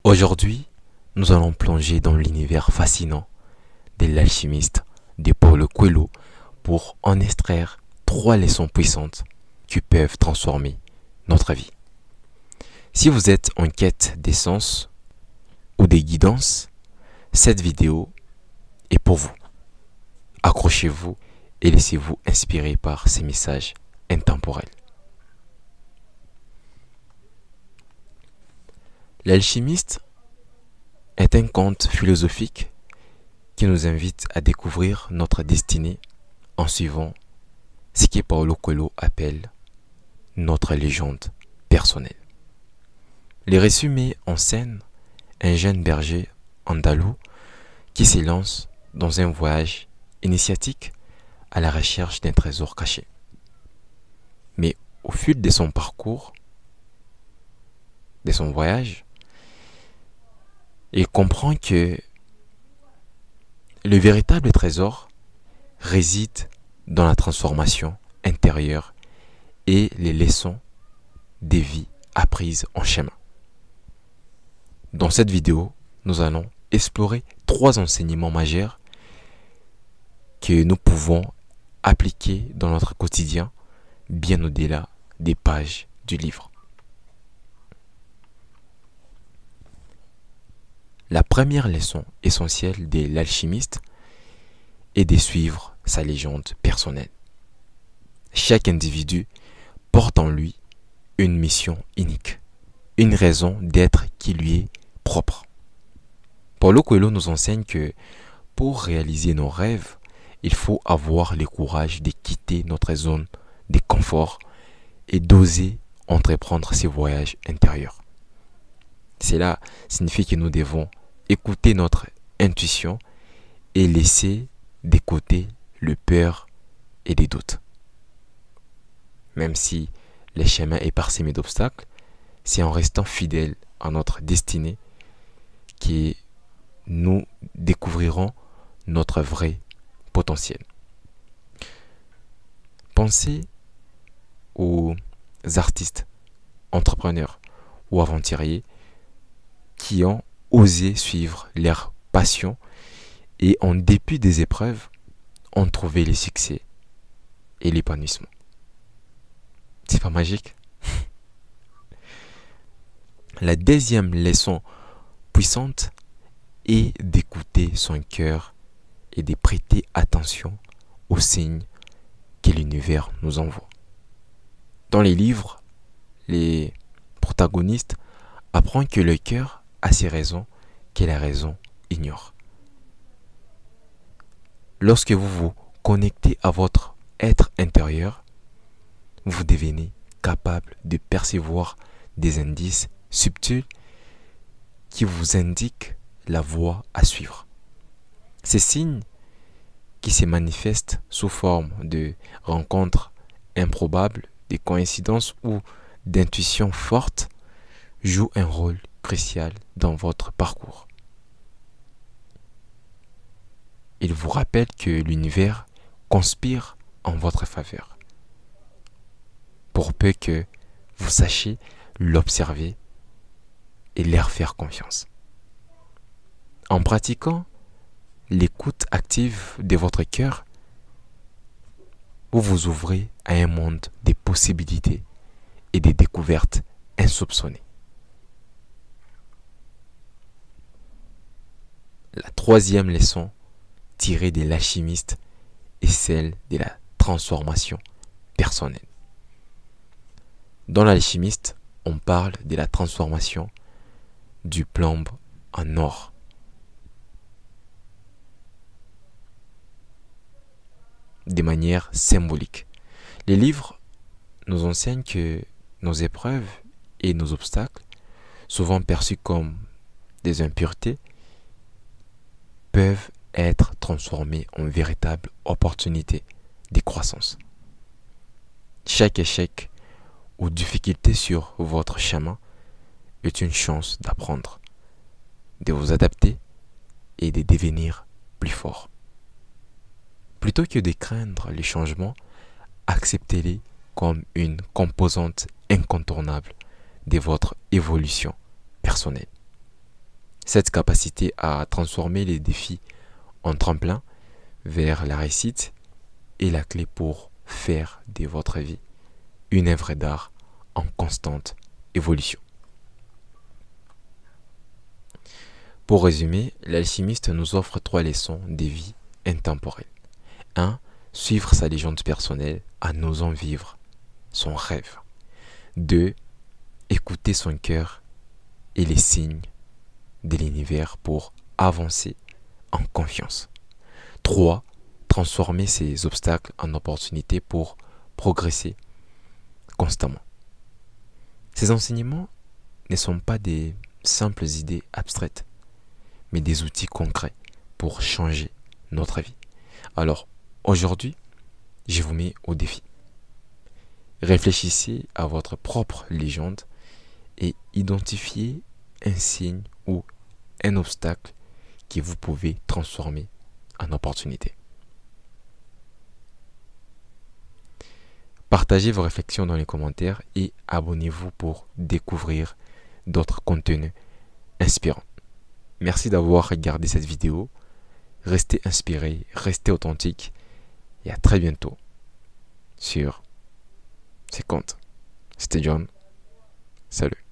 Aujourd'hui, nous allons plonger dans l'univers fascinant de l'alchimiste de Paulo Coelho pour en extraire 3 leçons puissantes qui peuvent transformer notre vie. Si vous êtes en quête d'essence ou de guidance, cette vidéo est pour vous. Accrochez-vous et laissez-vous inspirer par ces messages intemporels. L'alchimiste est un conte philosophique qui nous invite à découvrir notre destinée en suivant ce que Paulo Coelho appelle notre légende personnelle. Les récits met en scène un jeune berger andalou qui se lance dans un voyage initiatique à la recherche d'un trésor caché. Mais au fil de son parcours, de son voyage, il comprend que le véritable trésor réside dans la transformation intérieure et les leçons des vies apprises en chemin. Dans cette vidéo, nous allons explorer 3 enseignements majeurs que nous pouvons appliquer dans notre quotidien bien au-delà des pages du livre. La première leçon essentielle de l'alchimiste est de suivre sa légende personnelle. Chaque individu porte en lui une mission unique, une raison d'être qui lui est propre. Paulo Coelho nous enseigne que pour réaliser nos rêves, il faut avoir le courage de quitter notre zone de confort et d'oser entreprendre ces voyages intérieurs. Cela signifie que nous devons écouter notre intuition et laisser de côté le peur et les doutes. Même si le chemin est parsemé d'obstacles, c'est en restant fidèles à notre destinée que nous découvrirons notre vrai potentiel. Pensez aux artistes, entrepreneurs ou aventuriers qui ont osé suivre leur passion et en dépit des épreuves, ont trouvé le succès et l'épanouissement. C'est pas magique? La deuxième leçon puissante est d'écouter son cœur et de prêter attention aux signes que l'univers nous envoie. Dans les livres, les protagonistes apprennent que le cœur a ses raisons que la raison ignore. Lorsque vous vous connectez à votre être intérieur, vous devenez capable de percevoir des indices subtils qui vous indiquent la voie à suivre. Ces signes qui se manifestent sous forme de rencontres improbables, de coïncidences ou d'intuitions fortes jouent un rôle crucial dans votre parcours. Il vous rappelle que l'univers conspire en votre faveur, pour peu que vous sachiez l'observer et leur faire confiance. En pratiquant l'écoute active de votre cœur, vous vous ouvrez à un monde des possibilités et des découvertes insoupçonnées. La troisième leçon tirée de l'alchimiste est celle de la transformation personnelle. Dans l'alchimiste, on parle de la transformation du plomb en or. De manière symbolique. Les livres nous enseignent que nos épreuves et nos obstacles, souvent perçus comme des impuretés, peuvent être transformés en véritables opportunités de croissance. Chaque échec ou difficulté sur votre chemin est une chance d'apprendre, de vous adapter et de devenir plus fort. Plutôt que de craindre les changements, acceptez-les comme une composante incontournable de votre évolution personnelle. Cette capacité à transformer les défis en tremplin vers la réussite est la clé pour faire de votre vie une œuvre d'art en constante évolution. Pour résumer, l'alchimiste nous offre 3 leçons de vie intemporelle. 1. Suivre sa légende personnelle en osant vivre son rêve. 2. Écouter son cœur et les signes de l'univers pour avancer en confiance. 3. Transformer ses obstacles en opportunités pour progresser constamment. Ces enseignements ne sont pas des simples idées abstraites, mais des outils concrets pour changer notre vie. Alors, aujourd'hui, je vous mets au défi. Réfléchissez à votre propre légende et identifiez un signe ou un obstacle que vous pouvez transformer en opportunité. Partagez vos réflexions dans les commentaires et abonnez-vous pour découvrir d'autres contenus inspirants. Merci d'avoir regardé cette vidéo. Restez inspirés, restez authentiques et à très bientôt sur ces comptes. C'était John. Salut.